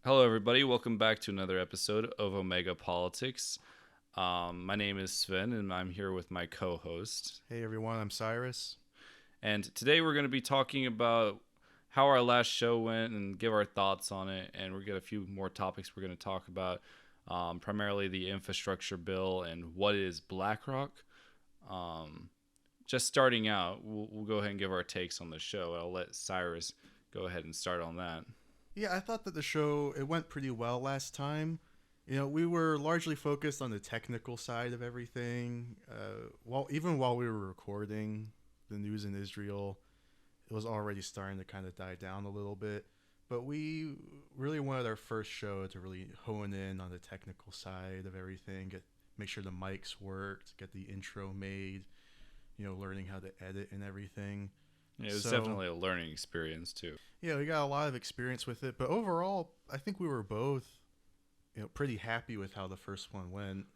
Hello, everybody. Welcome back to another episode of Omega Politics. My name is Sven, and I'm here with my co-host. Hey everyone, I'm Cyrus. And today we're going to be talking about how our last show went and give our thoughts on it. And we've got a few more topics we're going to talk about, primarily the infrastructure bill and what is BlackRock. Just starting out, we'll go ahead and give our takes on the show. I'll let Cyrus go ahead and start on that. Yeah, I thought that the show it went pretty well last time. We were largely focused on the technical side of everything. While we were recording the news in Israel, it was already starting to kind of die down a little bit. But we really wanted our first show to really hone in on the technical side of everything, make sure the mics worked, get the intro made, learning how to edit and everything. Yeah, it was definitely a learning experience too. Yeah, we got a lot of experience with it, but overall, I think we were both, pretty happy with how the first one went.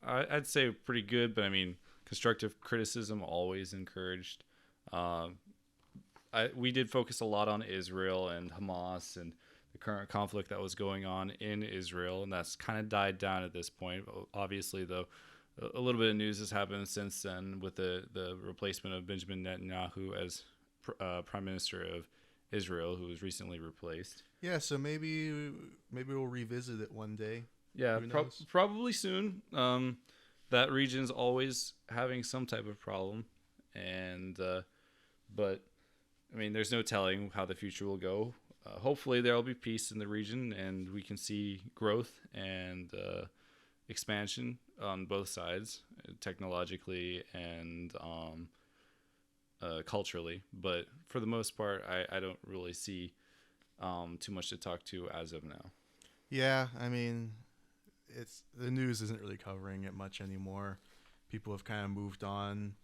I'd say pretty good, but I mean, constructive criticism always encouraged. We did focus a lot on Israel and Hamas and the current conflict that was going on in Israel, and that's kind of died down at this point. Obviously, though, a little bit of news has happened since then with the replacement of Benjamin Netanyahu as Prime Minister of Israel, who was recently replaced. Yeah, so maybe we'll revisit it one day. Yeah, probably soon. That region's always having some type of problem, and but I mean, there's no telling how the future will go. Hopefully, there will be peace in the region, and we can see growth and expansion on both sides, technologically and culturally. But for the most part, I don't really see too much to talk to as of now. Yeah, I mean, the news isn't really covering it much anymore. People have kind of moved on.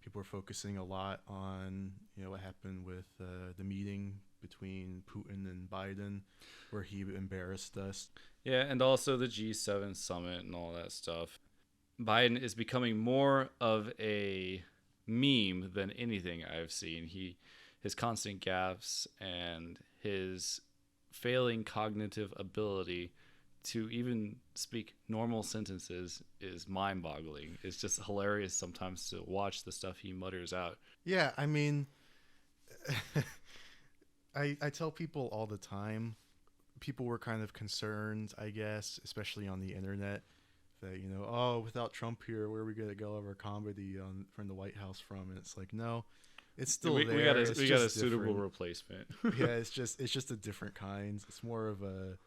People are focusing a lot on what happened with the meeting between Putin and Biden, where he embarrassed us. Yeah, and also the G7 summit and all that stuff. Biden is becoming more of a meme than anything I've seen. His constant gaffes and his failing cognitive ability to even speak normal sentences is mind-boggling. It's just hilarious sometimes to watch the stuff he mutters out. Yeah, I mean, I tell people all the time, people were kind of concerned, I guess, especially on the internet, that, without Trump here, where are we going to get all of our comedy from the White House from? And it's like, no, it's still there. We got a suitable replacement. Yeah, it's just a different kind. It's more of a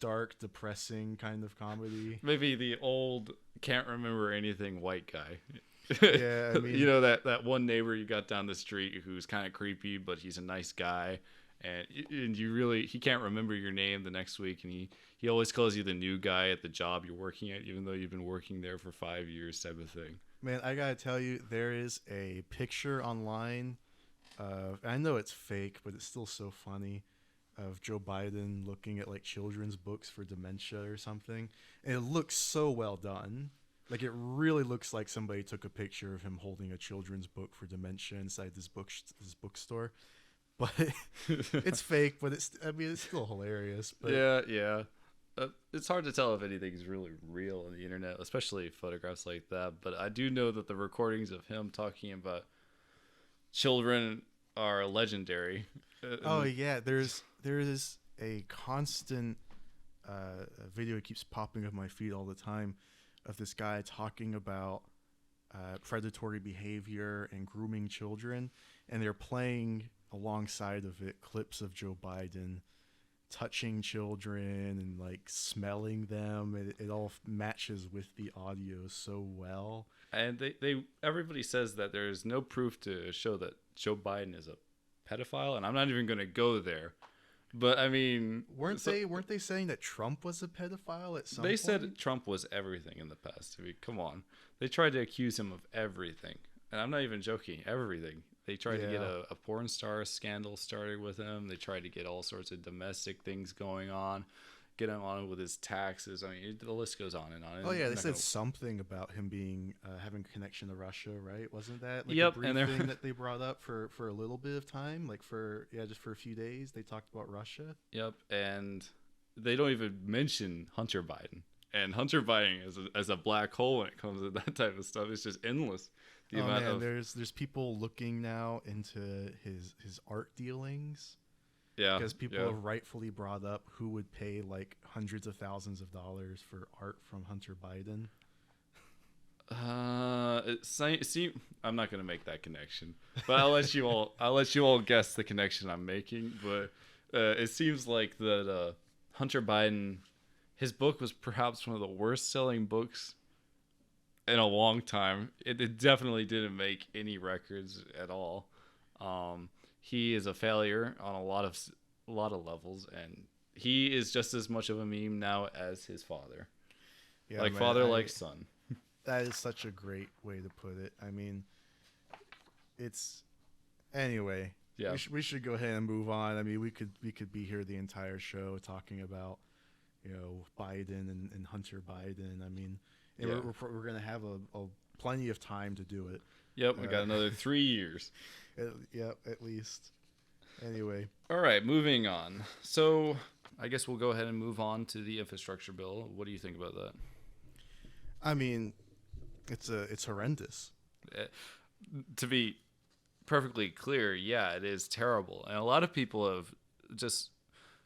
dark, depressing kind of comedy. Maybe the old can't remember anything white guy. Yeah, I mean, that one neighbor you got down the street who's kind of creepy, but he's a nice guy, and he can't remember your name the next week, and he always calls you the new guy at the job you're working at, even though you've been working there for 5 years, type of thing. Man, I gotta tell you, there is a picture online I know it's fake, but it's still so funny, of Joe Biden looking at like children's books for dementia or something, and it looks so well done. Like, it really looks like somebody took a picture of him holding a children's book for dementia inside this bookstore. But it's fake, but it's still hilarious. But Yeah. It's hard to tell if anything's really real on the internet, especially photographs like that. But I do know that the recordings of him talking about children are legendary. Oh yeah, there is a constant video that keeps popping up my feed all the time of this guy talking about predatory behavior and grooming children, and they're playing alongside of it clips of Joe Biden touching children and like smelling them. It all matches with the audio so well. And everybody says that there's no proof to show that Joe Biden is a pedophile, and I'm not even going to go there. But I mean, weren't they saying that Trump was a pedophile at some point? They said Trump was everything in the past. I mean, come on. They tried to accuse him of everything. And I'm not even joking, everything. They tried to get a porn star scandal started with him. They tried to get all sorts of domestic things going on. get him on with his taxes. I mean, the list goes on and on. Oh yeah, I'm they not said gonna- something about him being having connection to Russia, right? Wasn't that like a Yep, brief and they're thing that they brought up for a little bit of time, like for just for a few days? They talked about Russia. yep, and they don't even mention Hunter Biden. And Hunter Biden as a black hole when it comes to that type of stuff. It's just endless. The Oh amount man, of there's people looking now into his art dealings yeah, because people yeah. have rightfully brought up who would pay like hundreds of thousands of dollars for art from Hunter Biden. I'm not gonna make that connection, but I'll let you all. I'll let you all guess the connection I'm making. But it seems like that Hunter Biden, his book was perhaps one of the worst selling books in a long time. It definitely didn't make any records at all. He is a failure on a lot of levels, and he is just as much of a meme now as his father. Yeah, Like man, father, like son. that is such a great way to put it. I mean, it's anyway. Yeah. We should go ahead and move on. I mean, we could be here the entire show talking about Biden and Hunter Biden. I mean, and Yeah. we're gonna have a plenty of time to do it. Yep, we got another 3 years. Yeah, at least. Anyway, All right, moving on. So I guess we'll go ahead and move on to the infrastructure bill. What do you think about that? I mean, it's horrendous. To be perfectly clear, yeah, it is terrible. And a lot of people have just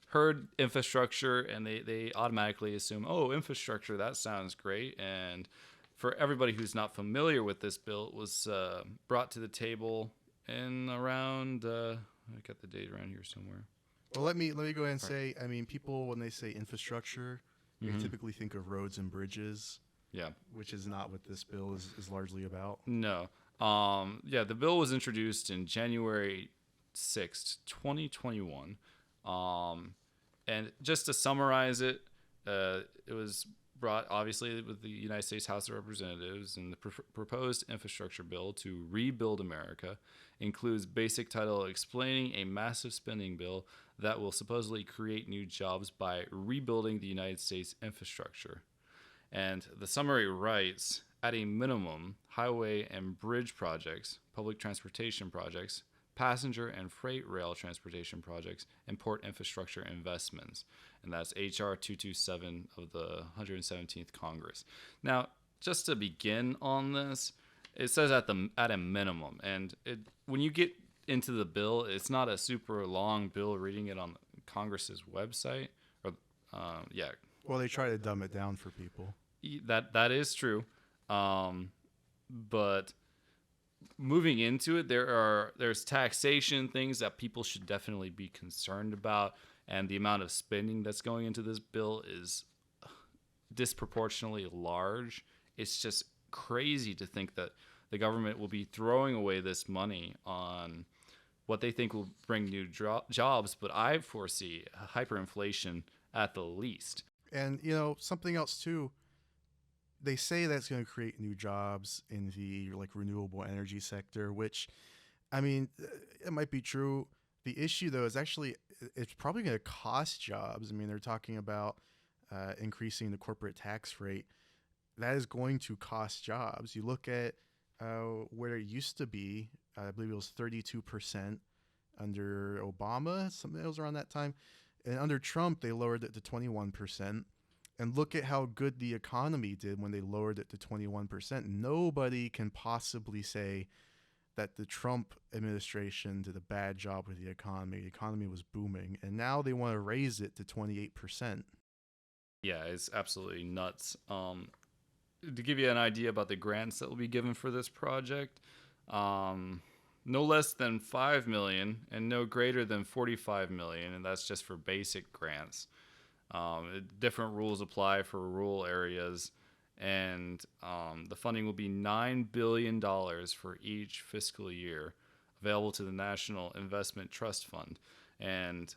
heard infrastructure and they automatically assume, oh, infrastructure, that sounds great. And for everybody who's not familiar with this bill, it was brought to the table in around, I got the date around here somewhere. Well, let me go ahead and say, I mean, people when they say infrastructure, they typically think of roads and bridges. Yeah. Which is not what this bill is largely about. No. Yeah, the bill was introduced in January 6th, 2021. And just to summarize it, it was brought obviously with the United States House of Representatives, and the proposed infrastructure bill to rebuild America includes basic title explaining a massive spending bill that will supposedly create new jobs by rebuilding the United States infrastructure. And the summary writes, at a minimum, highway and bridge projects, public transportation projects, passenger and freight rail transportation projects, and port infrastructure investments. And that's H.R. 227 of the 117th Congress. Now, just to begin on this, it says at a minimum. And when you get into the bill, it's not a super long bill reading it on Congress's website. Yeah. Well, they try to dumb it down for people. That is true. But moving into it, there's taxation things that people should definitely be concerned about, and the amount of spending that's going into this bill is disproportionately large. It's just crazy to think that the government will be throwing away this money on what they think will bring new jobs, but I foresee hyperinflation at the least. And something else too. They say that's going to create new jobs in the renewable energy sector, which, I mean, it might be true. The issue though is actually it's probably going to cost jobs. I mean, they're talking about increasing the corporate tax rate. That is going to cost jobs. You look at where it used to be. I believe it was 32% under Obama. Something else around that time, and under Trump they lowered it to 21%. And look at how good the economy did when they lowered it to 21%. Nobody can possibly say that the Trump administration did a bad job with the economy. The economy was booming. And now they want to raise it to 28%. Yeah, it's absolutely nuts. To give you an idea about the grants that will be given for this project, no less than $5 million and no greater than $45 million. And that's just for basic grants. Different rules apply for rural areas, and the funding will be $9 billion for each fiscal year, available to the National Investment Trust Fund. And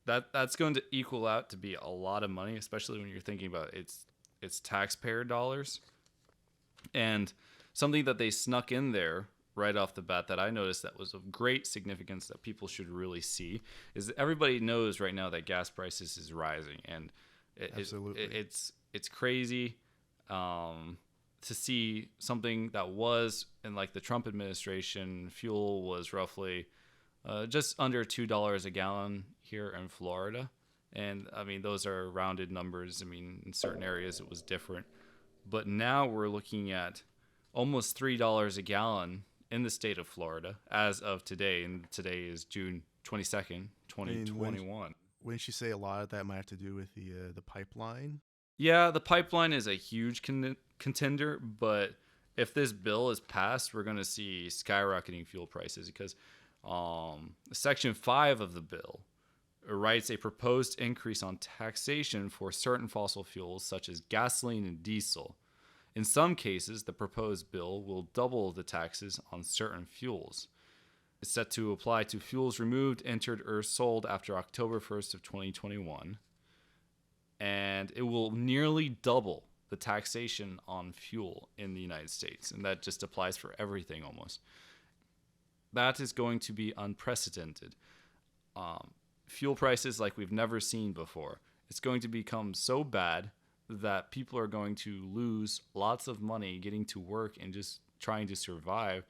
that's going to equal out to be a lot of money, especially when you're thinking about it's taxpayer dollars. And something that they snuck in there right off the bat that I noticed that was of great significance that people should really see is that everybody knows right now that gas prices is rising, and Absolutely. it's crazy to see something that was in like the Trump administration. Fuel was roughly just under $2 a gallon here in Florida. And I mean, those are rounded numbers. I mean, in certain areas it was different. But now we're looking at almost $3 a gallon in the state of Florida as of today. And today is June 22nd, I mean, 2021. wouldn't you say a lot of that might have to do with the pipeline? Yeah, the pipeline is a huge contender, but if this bill is passed, we're going to see skyrocketing fuel prices because Section 5 of the bill writes a proposed increase on taxation for certain fossil fuels such as gasoline and diesel. In some cases, the proposed bill will double the taxes on certain fuels. It's set to apply to fuels removed, entered, or sold after October 1st of 2021. And it will nearly double the taxation on fuel in the United States. And that just applies for everything almost. That is going to be unprecedented. Fuel prices like we've never seen before. It's going to become so bad that people are going to lose lots of money getting to work and just trying to survive.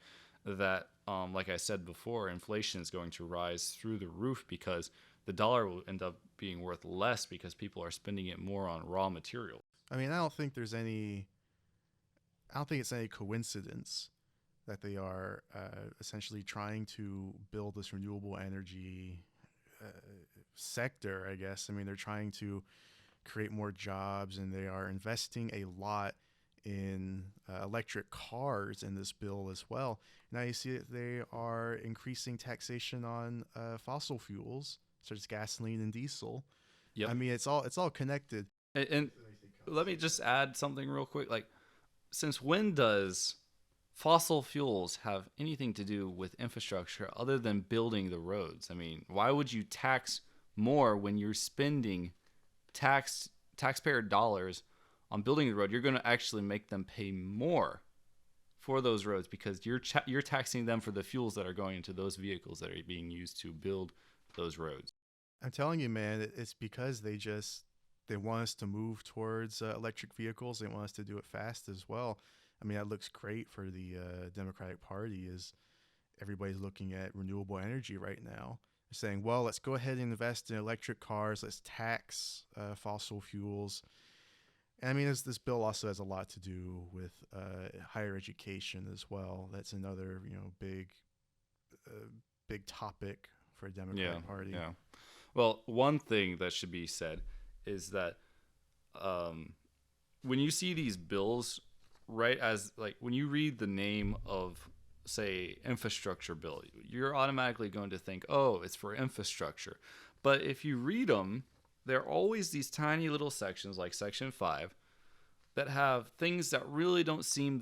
That, like I said before, inflation is going to rise through the roof because the dollar will end up being worth less because people are spending it more on raw material. I mean, I don't think it's any coincidence that they are essentially trying to build this renewable energy uh, sector, I guess. I mean, they're trying to create more jobs, and they are investing a lot in electric cars in this bill as well. Now you see that they are increasing taxation on fossil fuels such as gasoline and diesel. Yep. I mean, it's all connected. And let me just add something real quick. Like, since when does fossil fuels have anything to do with infrastructure other than building the roads? I mean, why would you tax more when you're spending taxpayer dollars on building the road? You're going to actually make them pay more for those roads because you're taxing them for the fuels that are going into those vehicles that are being used to build those roads. I'm telling you, man, it's because they want us to move towards electric vehicles. They want us to do it fast as well. I mean, that looks great for the Democratic Party. Is everybody's looking at renewable energy right now? They're saying, well, let's go ahead and invest in electric cars. Let's tax fossil fuels. And I mean, this bill also has a lot to do with higher education as well. That's another big topic for a Democratic Party. Yeah. Well, one thing that should be said is that when you see these bills, right, as like when you read the name of, say, infrastructure bill, you're automatically going to think, oh, it's for infrastructure. But if you read them, there are always these tiny little sections like Section 5 that have things that really don't seem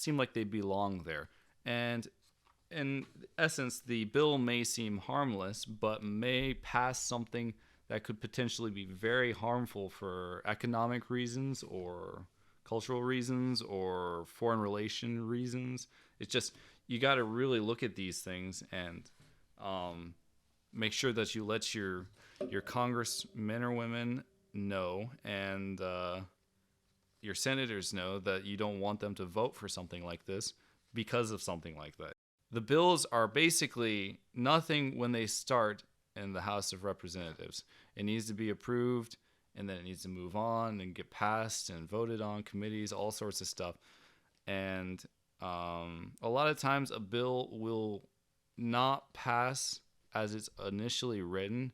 like they belong there. And in essence, the bill may seem harmless, but may pass something that could potentially be very harmful for economic reasons or cultural reasons or foreign relation reasons. It's just, you got to really look at these things and make sure that you let your congressmen or women know and your senators know that you don't want them to vote for something like this because of something like that. The bills are basically nothing when they start in the House of Representatives. It needs to be approved, and then it needs to move on and get passed and voted on, committees, all sorts of stuff. And a lot of times a bill will not pass as it's initially written.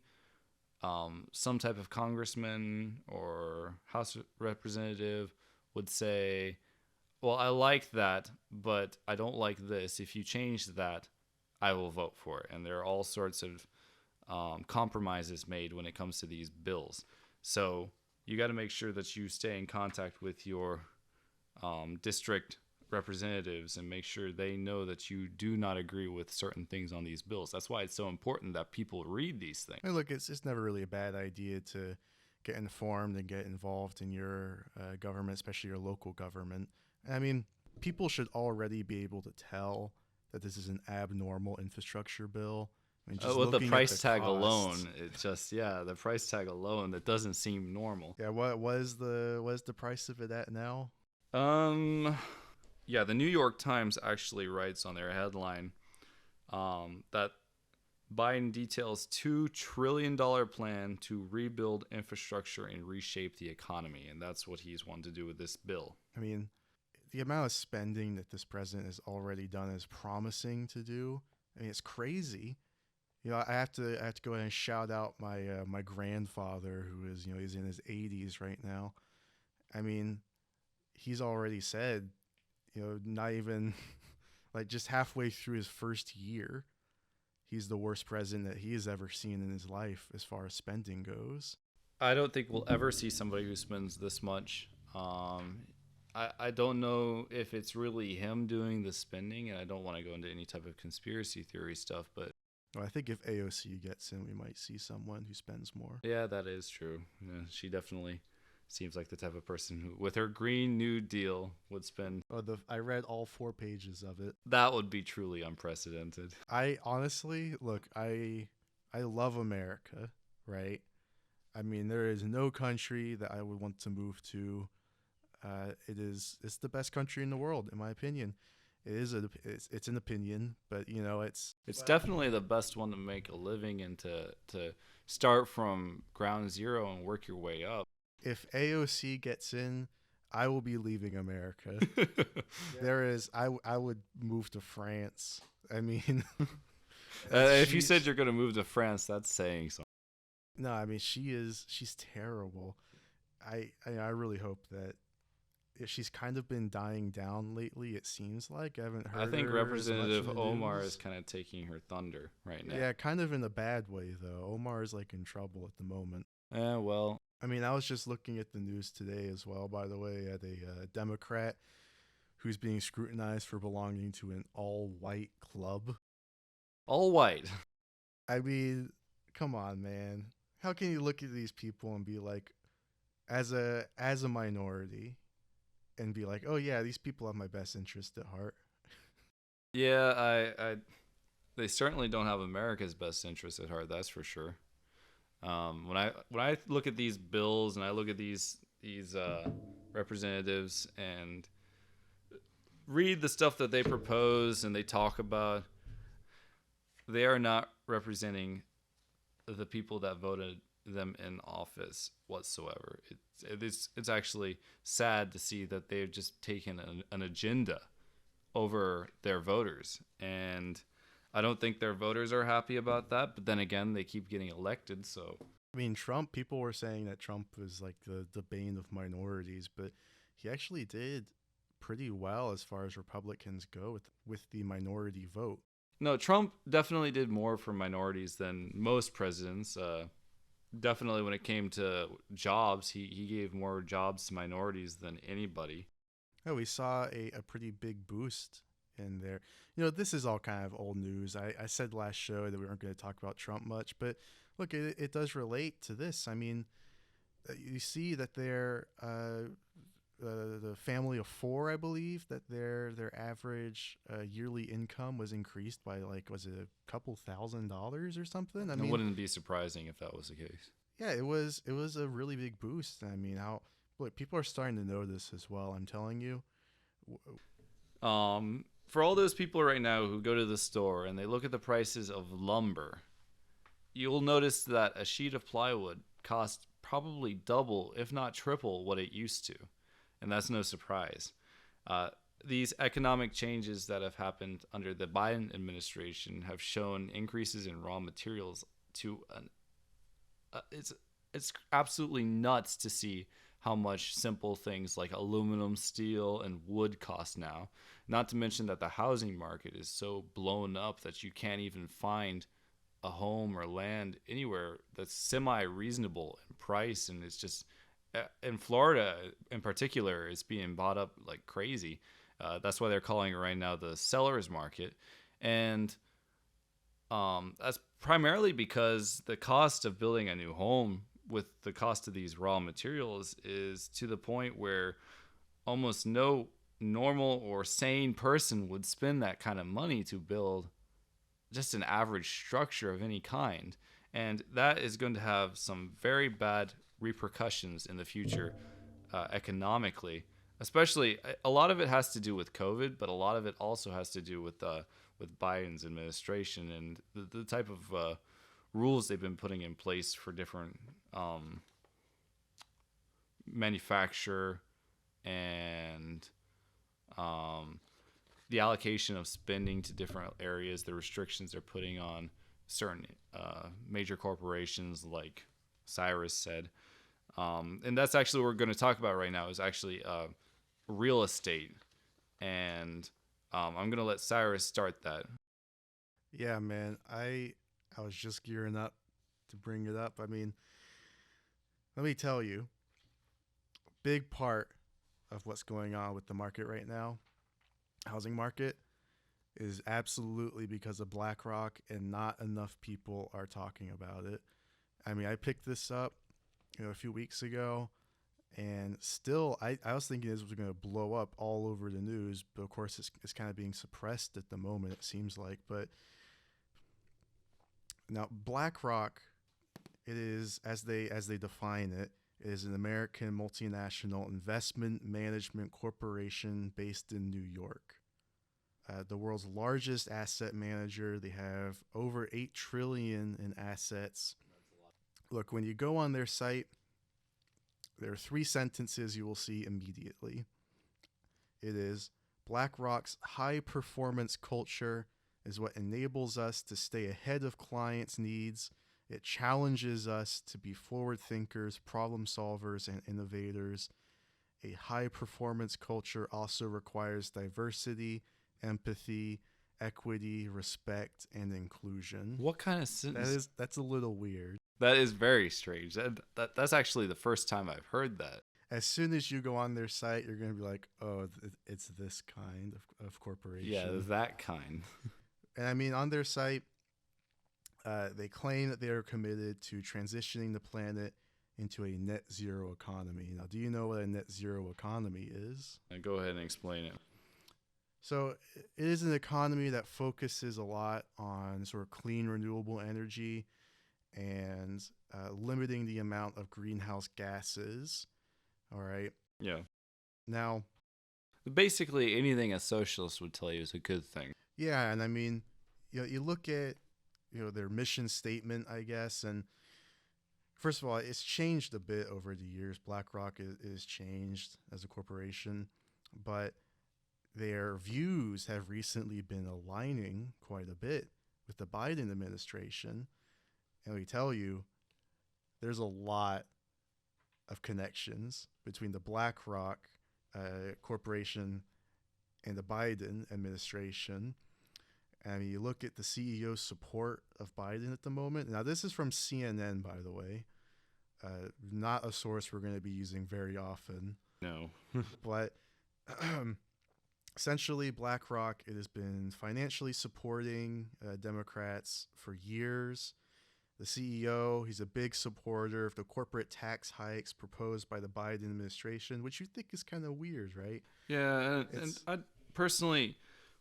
Some type of congressman or House Representative would say, well, I like that, but I don't like this. If you change that, I will vote for it. And there are all sorts of compromises made when it comes to these bills. So you got to make sure that you stay in contact with your district representatives and make sure they know that you do not agree with certain things on these bills. That's why it's so important that people read these things. Hey, look, it's never really a bad idea to get informed and get involved in your government, especially your local government. I mean, people should already be able to tell that this is an abnormal infrastructure bill. I mean, just With the looking at price the tag cost. alone, it just the price tag alone, that doesn't seem normal. Yeah, what is the price of it at now? Um, yeah, the New York Times actually writes on their headline that Biden details $2 trillion plan to rebuild infrastructure and reshape the economy, and that's what he's wanting to do with this bill. I mean, the amount of spending that this president has already done is promising to do. I mean, it's crazy. I have to go ahead and shout out my grandfather, who is he's in his 80s right now. I mean, he's already said, not even like just halfway through his first year, he's the worst president that he has ever seen in his life as far as spending goes. I don't think we'll ever see somebody who spends this much. I don't know if it's really him doing the spending, and I don't want to go into any type of conspiracy theory stuff, but Well, I think if AOC gets in, we might see someone who spends more. yeah, that is true. Yeah, she definitely seems like the type of person who, with her Green New Deal, would spend. I read all 4 pages of it. That would be truly unprecedented. I honestly look. I love America, right? I mean, there is no country that I would want to move to. It's the best country in the world, in my opinion. It's an opinion, but It's definitely the best one to make a living and to start from ground zero and work your way up. if AOC gets in, I will be leaving America. I would move to France. I mean, If you said you're going to move to France, that's saying something. no, I mean she's terrible. I really hope that she's kind of been dying down lately. It seems like I haven't heard. I think her as much Representative in the Omar news. is kind of taking her thunder right now. Yeah, kind of in a bad way though. Omar is like in trouble at the moment. Well, I mean, I was just looking at the news today as well. By the way, at a Democrat who's being scrutinized for belonging to an all-white club. all white. I mean, come on, man. How can you look at these people and be like, as a minority, and be like, oh yeah, these people have my best interest at heart. Yeah, they certainly don't have America's best interests at heart. That's for sure. When I look at these bills and I look at these representatives and read the stuff that they propose and they talk about, they are not representing the people that voted them in office whatsoever. It's actually sad to see that they've just taken an agenda over their voters, and I don't think their voters are happy about that. But then again, they keep getting elected, so I mean, Trump. People were saying that Trump was like the bane of minorities, but he actually did pretty well as far as Republicans go with the minority vote. no, Trump definitely did more for minorities than most presidents. Definitely when it came to jobs, he gave more jobs to minorities than anybody. Oh, we saw a pretty big boost in there. This is all kind of old news. I said last show that we weren't going to talk about Trump much, but look, it does relate to this. I mean, you see that the family of four, I believe, that their average yearly income was increased by was it a couple $1,000s or something? I It mean, wouldn't be surprising if that was the case. yeah, it was a really big boost. I mean, how look, people are starting to know this as well. I'm telling you. For all those people right now who go to the store and they look at the prices of lumber, you'll notice that a sheet of plywood costs probably double, if not triple, what it used to. And that's no surprise. These economic changes that have happened under the Biden administration have shown increases in raw materials to it's absolutely nuts to see how much simple things like aluminum, steel, and wood cost now. Not to mention that the housing market is so blown up that you can't even find a home or land anywhere that's semi-reasonable in price, and it's just in Florida in particular, it's being bought up like crazy. That's why they're calling it right now the seller's market, and that's primarily because the cost of building a new home with the cost of these raw materials is to the point where almost no normal or sane person would spend that kind of money to build just an average structure of any kind. And that is going to have some very bad repercussions in the future economically. Especially, a lot of it has to do with COVID, but a lot of it also has to do with Biden's administration and the type of rules they've been putting in place for different manufacture and um, the allocation of spending to different areas, the restrictions they're putting on certain major corporations, like Cyrus said. And that's actually what we're going to talk about right now is actually real estate. And I'm going to let Cyrus start that. Yeah, man. I was just gearing up to bring it up. I mean, let me tell you, big part of what's going on with the market right now, housing market, is absolutely because of BlackRock, and not enough people are talking about it. I mean, I picked this up, a few weeks ago, and still, I was thinking this was going to blow up all over the news, but of course, it's kind of being suppressed at the moment. It seems like, but now BlackRock, it is as they define it, is an American multinational investment management corporation based in New York. The world's largest asset manager. They have over 8 trillion in assets. Look, when you go on their site, there are 3 sentences you will see immediately. It is, BlackRock's high performance culture is what enables us to stay ahead of clients' needs. It challenges us to be forward thinkers, problem solvers, and innovators. A high performance culture also requires diversity, empathy, equity, respect, and inclusion. What kind of sentence? That's a little weird. That is very strange. That's actually the first time I've heard that. As soon as you go on their site, you're going to be like, oh, it's this kind of corporation. Yeah, that kind. And I mean, on their site, they claim that they are committed to transitioning the planet into a net zero economy. Now, do you know what a net zero economy is? Go ahead and explain it. So it is an economy that focuses a lot on sort of clean, renewable energy and limiting the amount of greenhouse gases. All right. Yeah. Now, basically, anything a socialist would tell you is a good thing. Yeah, and I mean, you look at their mission statement, I guess, and first of all, it's changed a bit over the years. BlackRock is changed as a corporation, but their views have recently been aligning quite a bit with the Biden administration. And we tell you, there's a lot of connections between the BlackRock corporation and the Biden administration. And you look at the CEO's support of Biden at the moment. Now, this is from CNN, by the way. Not a source we're going to be using very often. No. But essentially, BlackRock, it has been financially supporting Democrats for years. The CEO, he's a big supporter of the corporate tax hikes proposed by the Biden administration, which you think is kind of weird, right? Yeah, and I personally,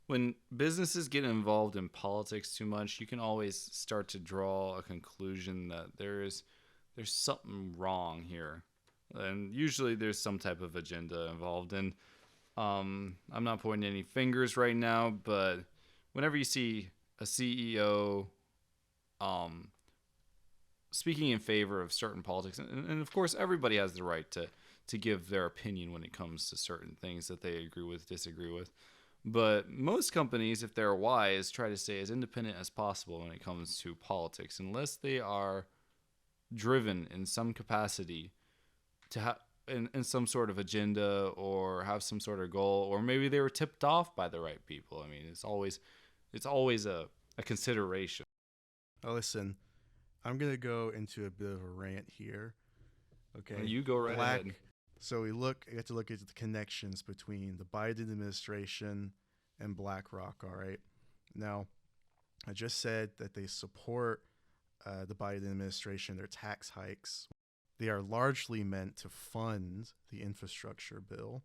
when businesses get involved in politics too much, you can always start to draw a conclusion that there's something wrong here, and usually there's some type of agenda involved. And I'm not pointing any fingers right now, but whenever you see a CEO speaking in favor of certain politics, and of course everybody has the right to give their opinion when it comes to certain things that they agree with, disagree with. But most companies, if they're wise, try to stay as independent as possible when it comes to politics, unless they are driven in some capacity to have in some sort of agenda or have some sort of goal, or maybe they were tipped off by the right people. I mean, it's always a consideration. Now, listen, I'm going to go into a bit of a rant here. Okay. You go right ahead. So you have to look at the connections between the Biden administration and BlackRock. All right. Now, I just said that they support the Biden administration, their tax hikes. They are largely meant to fund the infrastructure bill.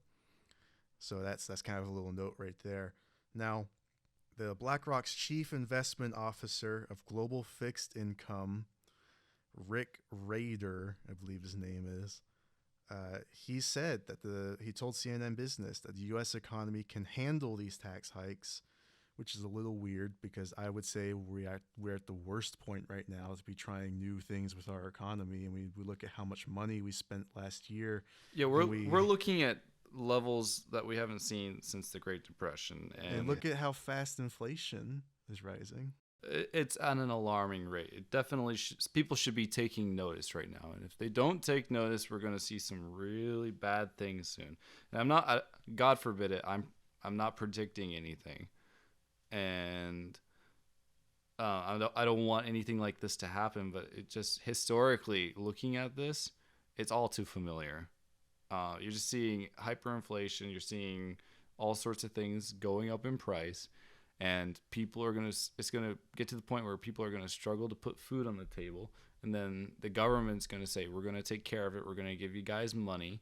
So that's kind of a little note right there. Now, the BlackRock's chief investment officer of global fixed income, Rick Rader, I believe his name is, he said that he told CNN Business that the U.S. economy can handle these tax hikes, which is a little weird because I would say we're at the worst point right now to be trying new things with our economy, and we look at how much money we spent last year. Yeah, and we're looking at levels that we haven't seen since the Great Depression, and look at how fast inflation is rising. it's at an alarming rate. It definitely people should be taking notice right now, and if they don't take notice, we're going to see some really bad things soon. And God forbid it. I'm not predicting anything, and I don't want anything like this to happen. But it just historically looking at this, it's all too familiar. You're just seeing hyperinflation. You're seeing all sorts of things going up in price, and it's gonna get to the point where people are gonna struggle to put food on the table, and then the government's gonna say, we're gonna take care of it. We're gonna give you guys money,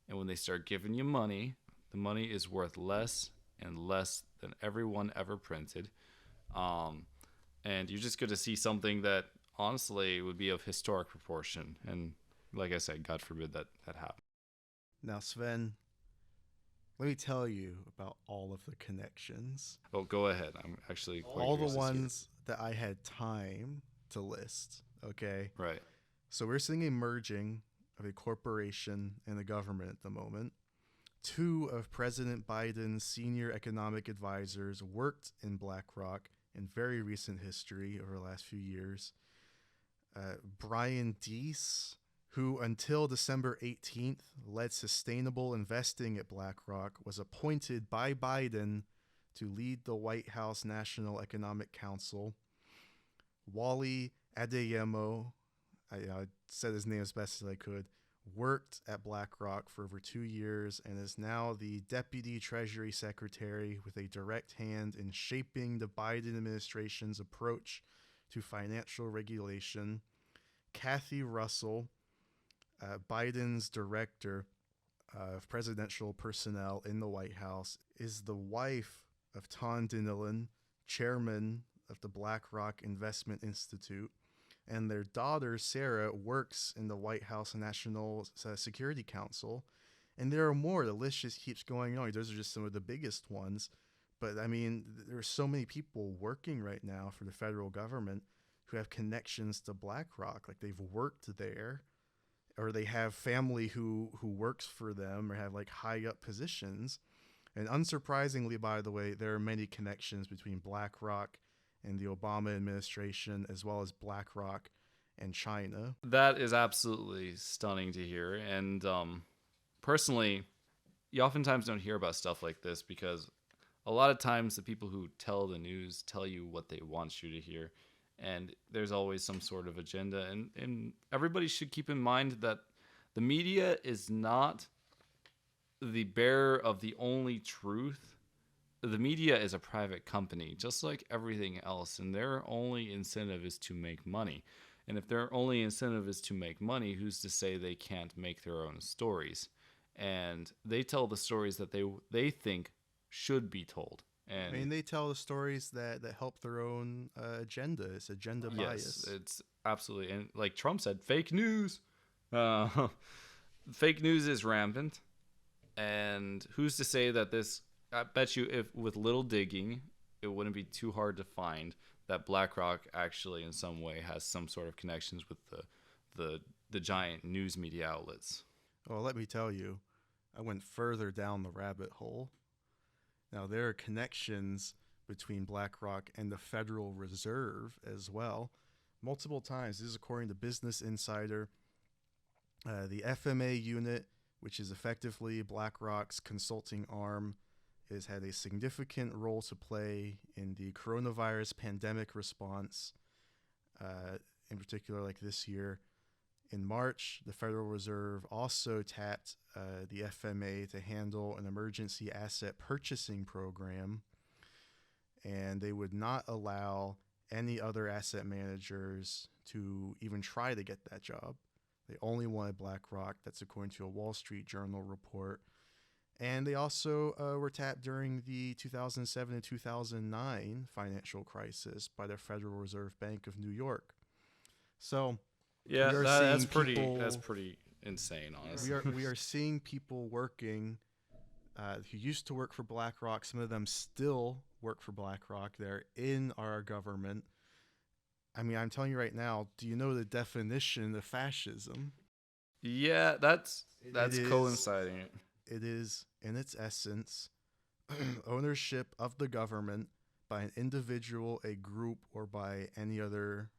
and when they start giving you money, the money is worth less and less than everyone ever printed. And you're just gonna see something that honestly would be of historic proportion. And like I said, God forbid that happens. Now, Sven, let me tell you about all of the connections. Oh, go ahead. I'm actually quite all the curious to see it. ones that I had time to list. Okay. Right. So we're seeing a merging of a corporation and a government at the moment. Two of President Biden's senior economic advisors worked in BlackRock in very recent history over the last few years. Brian Deese, who until December 18th led sustainable investing at BlackRock, was appointed by Biden to lead the White House National Economic Council. Wally Adeyemo, I said his name as best as I could, worked at BlackRock for over 2 years and is now the Deputy Treasury Secretary with a direct hand in shaping the Biden administration's approach to financial regulation. Kathy Russell, Biden's director of presidential personnel in the White House, is the wife of Tom Dinilin, chairman of the BlackRock Investment Institute, and their daughter, Sarah, works in the White House National Security Council. And there are more. The list just keeps going on. Those are just some of the biggest ones. But, I mean, there are so many people working right now for the federal government who have connections to BlackRock. Like, they've worked there, or they have family who works for them or have, like, high-up positions. And unsurprisingly, by the way, there are many connections between BlackRock and the Obama administration, as well as BlackRock and China. That is absolutely stunning to hear. And personally, you oftentimes don't hear about stuff like this because a lot of times the people who tell the news tell you what they want you to hear. And there's always some sort of agenda. And everybody should keep in mind that the media is not the bearer of the only truth. The media is a private company, just like everything else, and their only incentive is to make money. And if their only incentive is to make money, who's to say they can't make their own stories? And they tell the stories that they think should be told. And I mean, they tell the stories that help their own agenda. It's agenda bias. Yes, it's absolutely. And like Trump said, fake news. Fake news is rampant. And who's to say that this... I bet you if with little digging, it wouldn't be too hard to find that BlackRock actually in some way has some sort of connections with the giant news media outlets. Well, let me tell you, I went further down the rabbit hole. Now, there are connections between BlackRock and the Federal Reserve as well. Multiple times, this is according to Business Insider. The FMA unit, which is effectively BlackRock's consulting arm, has had a significant role to play in the coronavirus pandemic response, in particular like this year. In March, the Federal Reserve also tapped the FMA to handle an emergency asset purchasing program, and they would not allow any other asset managers to even try to get that job. They only wanted BlackRock. That's according to a Wall Street Journal report. And they also were tapped during the 2007 and 2009 financial crisis by the Federal Reserve Bank of New York. So Yeah, we are that's seeing pretty people. insane, We honestly. are seeing people working who used to work for BlackRock. Some of them still work for BlackRock. They're in our government. I mean, I'm telling you right now. Do you know the definition of fascism? Yeah, It that's is. coinciding it. It is in its essence ownership of the government by an individual, a group, or by any other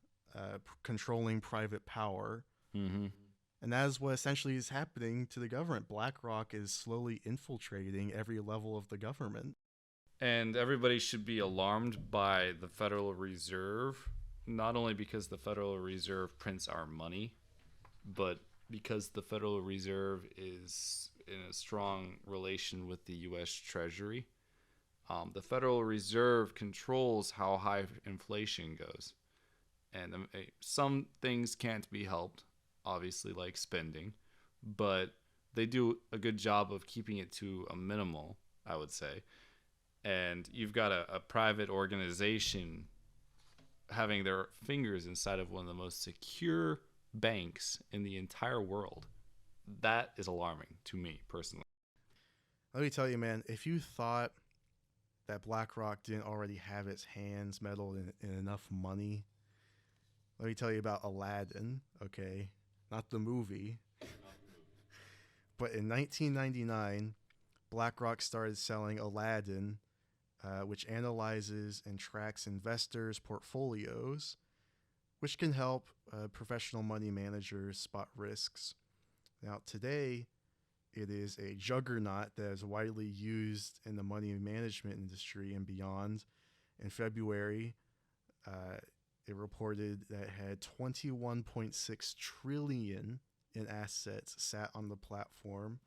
controlling private power. Hmm. And that is what essentially is happening to the government. BlackRock is slowly infiltrating every level of the government. And everybody should be alarmed by the Federal Reserve, not only because the Federal Reserve prints our money, but because the Federal Reserve is in a strong relation with the U.S. Treasury. The Federal Reserve controls how high inflation goes. And some things can't be helped, obviously, like spending, but they do a good job of keeping it to a minimal, I would say. And you've got a private organization having their fingers inside of one of the most secure banks in the entire world. That is alarming to me personally. Let me tell you, man, if you thought that BlackRock didn't already have its hands meddled in enough money, let me tell you about Aladdin, okay? Not the movie. But in 1999, BlackRock started selling Aladdin, which analyzes and tracks investors' portfolios, which can help professional money managers spot risks. Now, today, it is a juggernaut that is widely used in the money management industry and beyond. In February, uh, it reported that it had 21.6 trillion in assets sat on the platform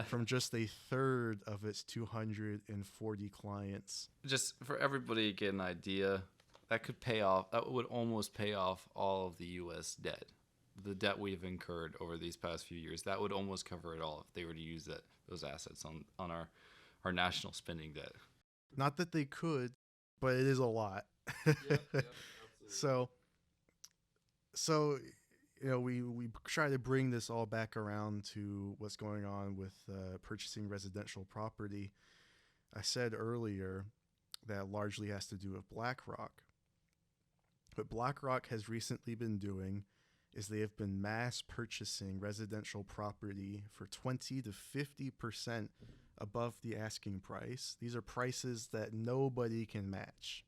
from just a third of its 240 clients. Just for everybody to get an idea, that could pay off. That would almost pay off all of the U.S. debt, the debt we've incurred over these past few years. That would almost cover it all if they were to use those assets on our national spending debt. Not that they could, but it is a lot. Yep, so, so we try to bring this all back around to what's going on with purchasing residential property. I said earlier that largely has to do with BlackRock. What BlackRock has recently been doing is they have been mass purchasing residential property for 20 to 50% above the asking price. These are prices that nobody can match.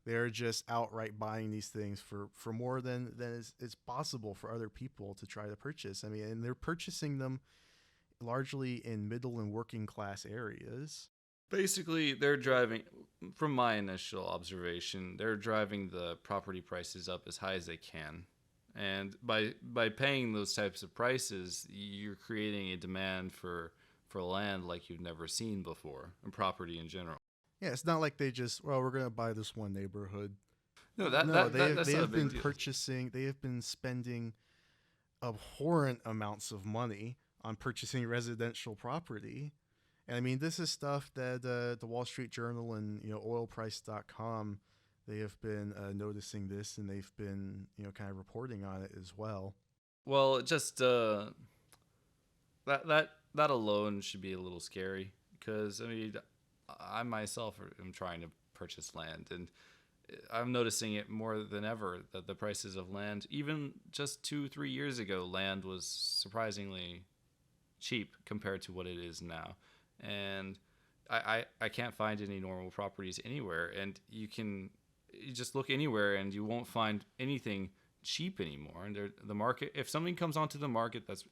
They're just outright buying these things for more than it's possible for other people to try to purchase. I mean, and they're purchasing them largely in middle and working class areas. Basically, they're driving, from my initial observation, they're driving the property prices up as high as they can. And by paying those types of prices, you're creating a demand for land like you've never seen before, and property in general. Yeah, it's not like they just, well, we're going to buy this one neighborhood. No, No, that's they not a have been big deal. purchasing, they have been spending abhorrent amounts of money on purchasing residential property. And I mean, this is stuff that the Wall Street Journal and oilprice.com, they have been noticing this, and they've been kind of reporting on it as well. Well, just that alone should be a little scary because I mean, I myself am trying to purchase land, and I'm noticing it more than ever that the prices of land, even just 2-3 years ago, land was surprisingly cheap compared to what it is now. And I can't find any normal properties anywhere. And you just look anywhere and you won't find anything cheap anymore. And the market, if something comes onto the market that's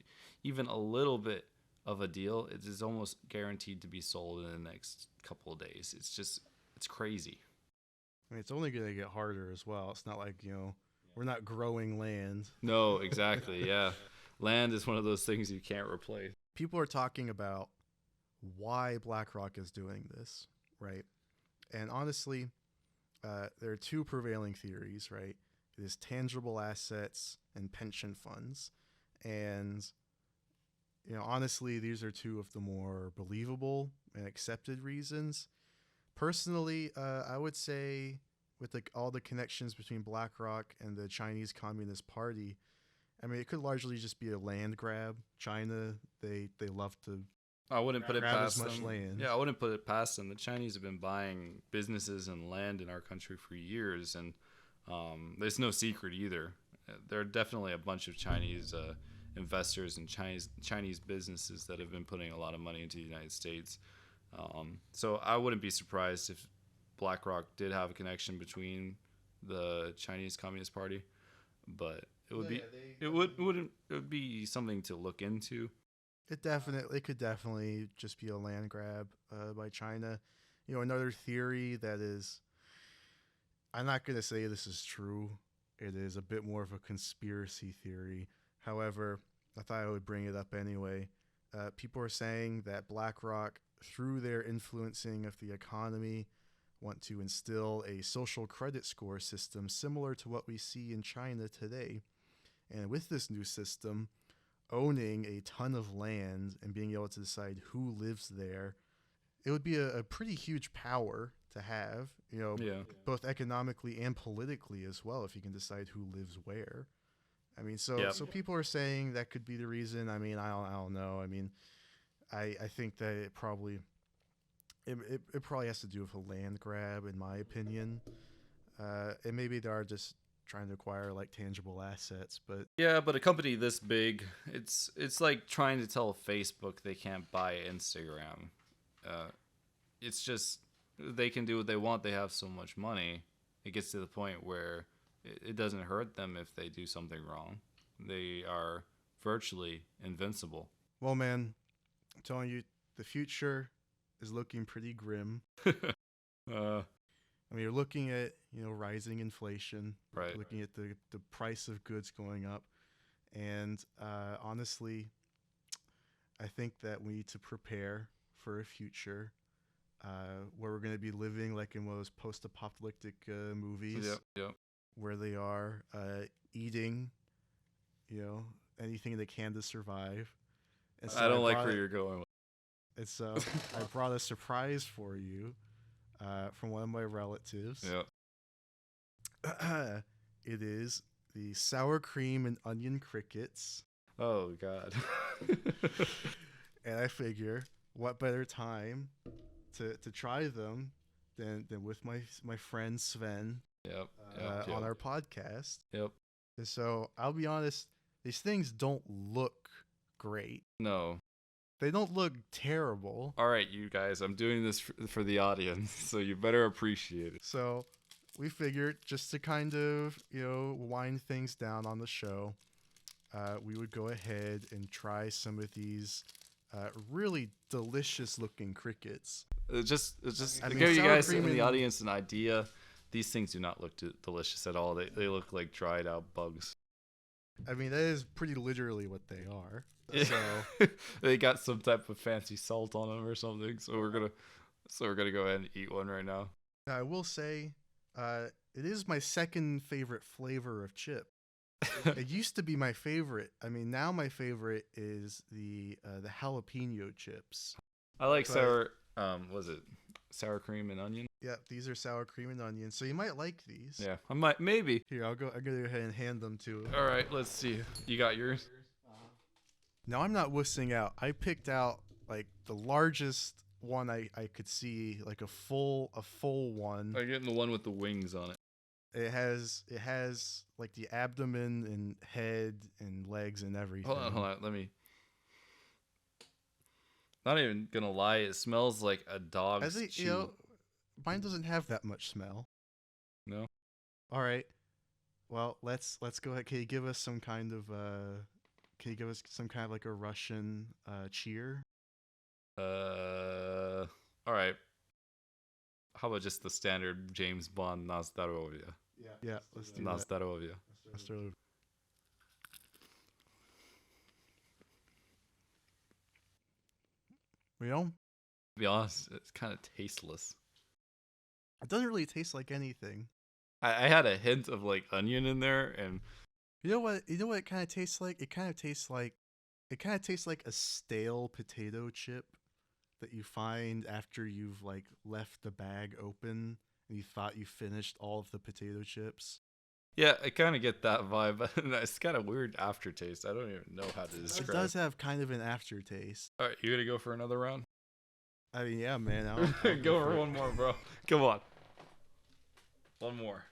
even a little bit of a deal, it is almost guaranteed to be sold in the next couple of days. It's crazy. I mean, it's only going to get harder as well. It's not like, we're not growing land. No, exactly. Yeah. Land is one of those things you can't replace. People are talking about why BlackRock is doing this, right? And honestly, there are two prevailing theories, right? It is tangible assets and pension funds. And honestly, these are two of the more believable and accepted reasons. Personally, I would say with like all the connections between BlackRock and the Chinese Communist Party, I mean, it could largely just be a land grab. China, they love to I wouldn't put it grab as past much them. land. Yeah, I wouldn't put it past them. The Chinese have been buying businesses and land in our country for years, and there's no secret either. There are definitely a bunch of Chinese investors and Chinese businesses that have been putting a lot of money into the United States. So I wouldn't be surprised if BlackRock did have a connection between the Chinese Communist Party, but it would be something to look into. It could definitely just be a land grab by China. Another theory that is, I'm not gonna say this is true. It is a bit more of a conspiracy theory. However, I thought I would bring it up anyway. People are saying that BlackRock, through their influencing of the economy, want to instill a social credit score system similar to what we see in China today. And with this new system, owning a ton of land and being able to decide who lives there, it would be a pretty huge power to have, Yeah. both economically and politically as well, if you can decide who lives where. I mean, so Yep. so people are saying that could be the reason. I mean, I don't know. I mean, I think that it probably has to do with a land grab, in my opinion. And maybe they are just trying to acquire like tangible assets, but Yeah, but a company this big, it's like trying to tell Facebook they can't buy Instagram. It's just they can do what they want. They have so much money. It gets to the point where it doesn't hurt them if they do something wrong. They are virtually invincible. well, man, I'm telling you, the future is looking pretty grim. uh, I mean, you're looking at rising inflation, right. looking at the price of goods going up, and honestly, I think that we need to prepare for a future where we're going to be living like in one of those post-apocalyptic movies, Yep. Yep. where they are eating, anything they can to survive. And so I don't like brought where it- you're going. And so I brought a surprise for you from one of my relatives. Yep. It is the sour cream and onion crickets. Oh God. And I figure, what better time to try them than with my friend Sven Yep. Yep. on our podcast. Yep. And so I'll be honest, these things don't look great. No. They don't look terrible. All right, you guys. I'm doing this for the audience, so you better appreciate it. So we figured, just to kind of wind things down on the show, we would go ahead and try some of these really delicious looking crickets. Just I to mean, give you sour guys cream in the and- audience an idea. These things do not look delicious at all. They look like dried out bugs. I mean, that is pretty literally what they are. So They got some type of fancy salt on them or something. So we're gonna go ahead and eat one right now. I will say, it is my second favorite flavor of chip. It used to be my favorite. I mean, now my favorite is the jalapeno chips. I like But- sour. Was it sour cream and onion? Yeah, these are sour cream and onion, so you might like these. Yeah, I might maybe. Here, I'm gonna go ahead and hand them to. All right, let's see. You got yours? Now I'm not wussing out. I picked out like the largest one I could see, like a full one. I'm getting the one with the wings on it. It has like the abdomen and head and legs and everything. Hold on. Let me. Not even gonna lie. It smells like a I dog's think chew. mine doesn't have that much smell. No. All right. Well, let's go ahead. Can you give us some kind of like a Russian cheer? All right. How about just the standard James Bond "Na Zdarovia"? Yeah, let's do "Na that. Zdarovia." Let's do it. To be honest, it's kind of tasteless. It doesn't really taste like anything. I had a hint of like onion in there, and You know what? It kind of tastes like? It kind of tastes like It kind of tastes like a stale potato chip that you find after you've like left the bag open and you thought you finished all of the potato chips. Yeah, I kind of get that vibe, but it's kind of weird aftertaste. I don't even know how to It describe. does have kind of an aftertaste. All right, you gonna go for another round? I mean, yeah, man. I'll Go for for it. one more, bro. Come on. One more.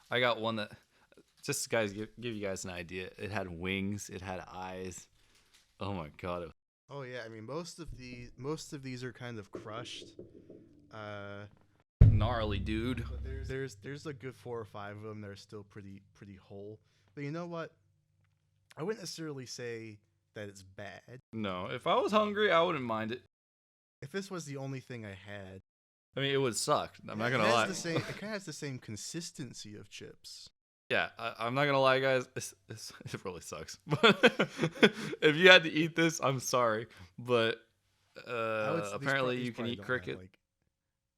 I got one that just guys give you guys an idea. It had wings. It had eyes. Oh my god. Oh yeah, I mean most of these are kind of crushed. Gnarly, dude. But there's a good 4 or 5 of them that are still pretty whole. But you know what? I wouldn't necessarily say that it's bad. No, if I was hungry, I wouldn't mind it. If this was the only thing I had, I mean, it would suck. I'm not gonna it has lie. it kind of has the same consistency of chips. Yeah, I'm not gonna lie, guys. It really sucks. But if you had to eat this, I'm sorry, but apparently you can eat cricket. Like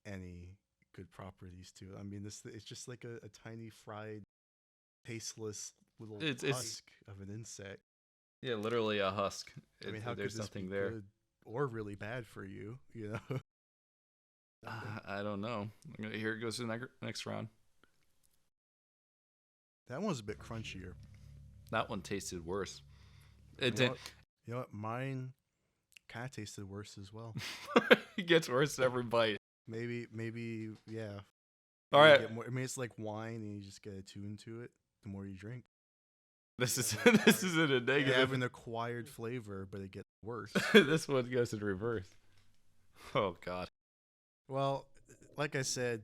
any good properties to it. I mean, it's just like a tiny fried, tasteless little husk of an insect. Yeah, literally a husk. I mean, how there's could this nothing be there. good or really bad for you? You know. I don't know. Here it goes to the next round. That one was a bit crunchier. That one tasted worse. You know what? Mine kind of tasted worse as well. It gets worse every bite. Maybe, yeah. All right. I mean, it's like wine, and you just get attuned to it the more you drink. This isn't a negative. You have an acquired flavor, but it gets worse. This one goes in reverse. Oh God. Well, like I said,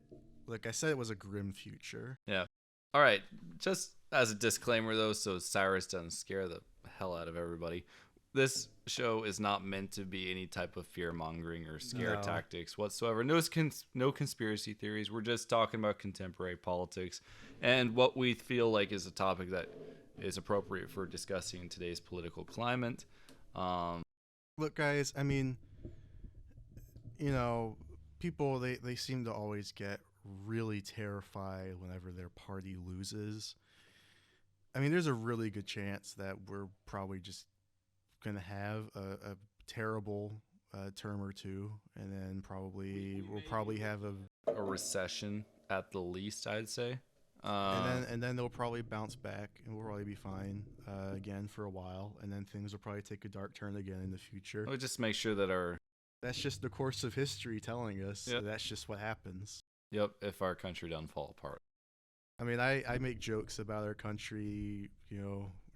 it was a grim future. Yeah. All right. Just as a disclaimer, though, so Cyrus doesn't scare the hell out of everybody. This show is not meant to be any type of fear mongering or scare tactics whatsoever. No conspiracy theories. We're just talking about contemporary politics and what we feel like is a topic that is appropriate for discussing in today's political climate. Look, guys, I mean, you know, people they seem to always get really terrified whenever their party loses. I mean, there's a really good chance that we're probably just going to have a terrible term or two, and then we'll probably have a recession at the least, I'd say. And then they'll probably bounce back, and we'll probably be fine again for a while, and then things will probably take a dark turn again in the future. We'll just make sure that that's just the course of history telling us. Yep. That's just what happens. Yep, if our country doesn't fall apart. I mean, I make jokes about our country,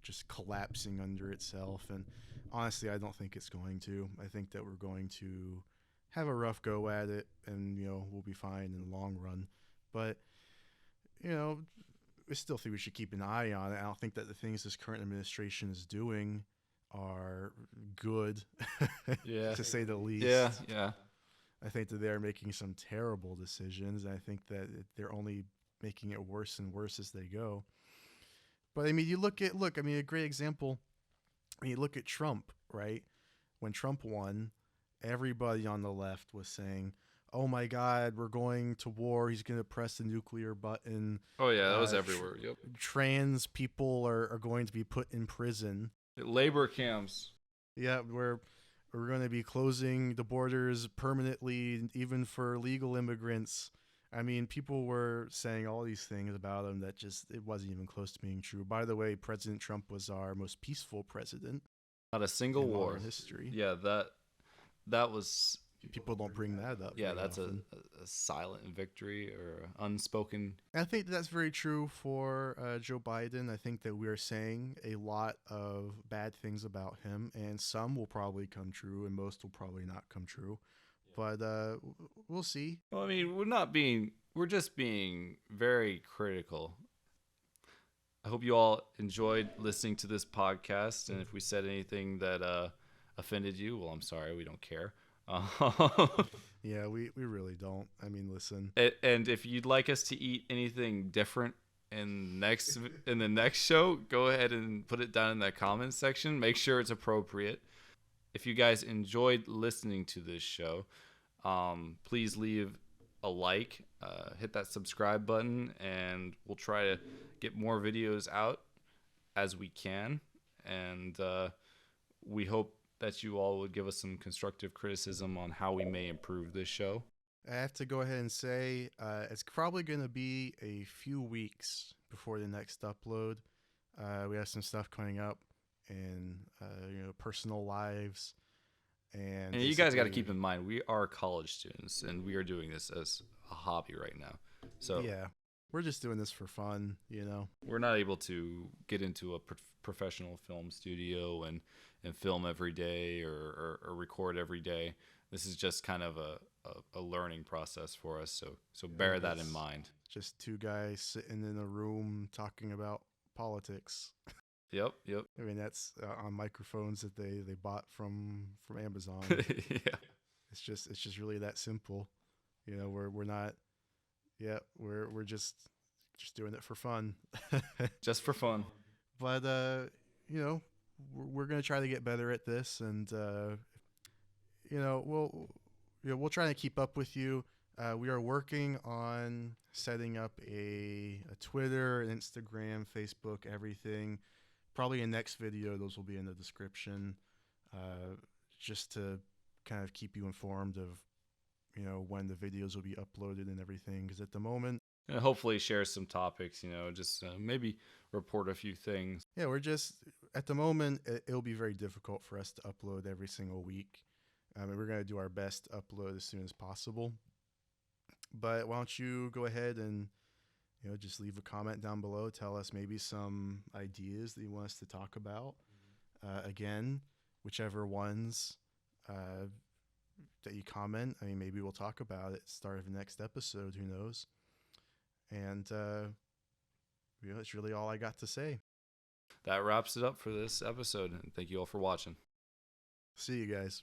just collapsing under itself, and honestly, I don't think it's going to. I think that we're going to have a rough go at it, and we'll be fine in the long run. But I still think we should keep an eye on it. I don't think that the things this current administration is doing are good, to say the least. Yeah. I think that they're making some terrible decisions, and I think that they're only making it worse and worse as they go. But I mean, a great example. I mean, you look at Trump, right? When Trump won, everybody on the left was saying, "Oh my God, we're going to war. He's going to press the nuclear button." Oh yeah, that was everywhere. Yep. Trans people are going to be put in prison. Labor camps. Yeah, we're going to be closing the borders permanently, even for legal immigrants. I mean, people were saying all these things about him that it wasn't even close to being true. By the way, President Trump was our most peaceful president. Not a single war in history. Yeah, that was. People don't bring that up. Yeah, that's a silent victory or unspoken. I think that's very true for Joe Biden. I think that we're saying a lot of bad things about him, and some will probably come true, and most will probably not come true. But we'll see. Well, I mean, we're just being very critical. I hope you all enjoyed listening to this podcast, and if we said anything that offended you, well, I'm sorry, we don't care. Yeah, we really don't. I mean, listen. And if you'd like us to eat anything different in the next show, go ahead and put it down in the comments section. Make sure it's appropriate. If you guys enjoyed listening to this show, please leave a like, hit that subscribe button, and we'll try to get more videos out as we can, and we hope that you all would give us some constructive criticism on how we may improve this show. I have to go ahead and say it's probably going to be a few weeks before the next upload. We have some stuff coming up in personal lives, and you guys got to keep in mind we are college students and we are doing this as a hobby right now. So yeah, we're just doing this for fun, We're not able to get into a professional film studio and film every day or record every day. This is just kind of a learning process for us. So bear that in mind. Just two guys sitting in a room talking about politics. Yep. I mean, that's on microphones that they bought from Amazon. Yeah. It's just really that simple. We're not. Yeah, we're just doing it for fun. Just for fun. But we're gonna try to get better at this, and we'll try to keep up with you. We are working on setting up a Twitter, an Instagram, Facebook, everything. Probably in next video, those will be in the description, just to kind of keep you informed of when the videos will be uploaded and everything. Because at the moment, and hopefully share some topics, just maybe report a few things. Yeah, we're just at the moment it'll be very difficult for us to upload every single week. We're going to do our best to upload as soon as possible. But why don't you go ahead and just leave a comment down below. Tell us maybe some ideas that you want us to talk about. Again, whichever ones that you comment, I mean, maybe we'll talk about it at the start of the next episode. Who knows? And that's really all I got to say. That wraps it up for this episode. And thank you all for watching. See you guys.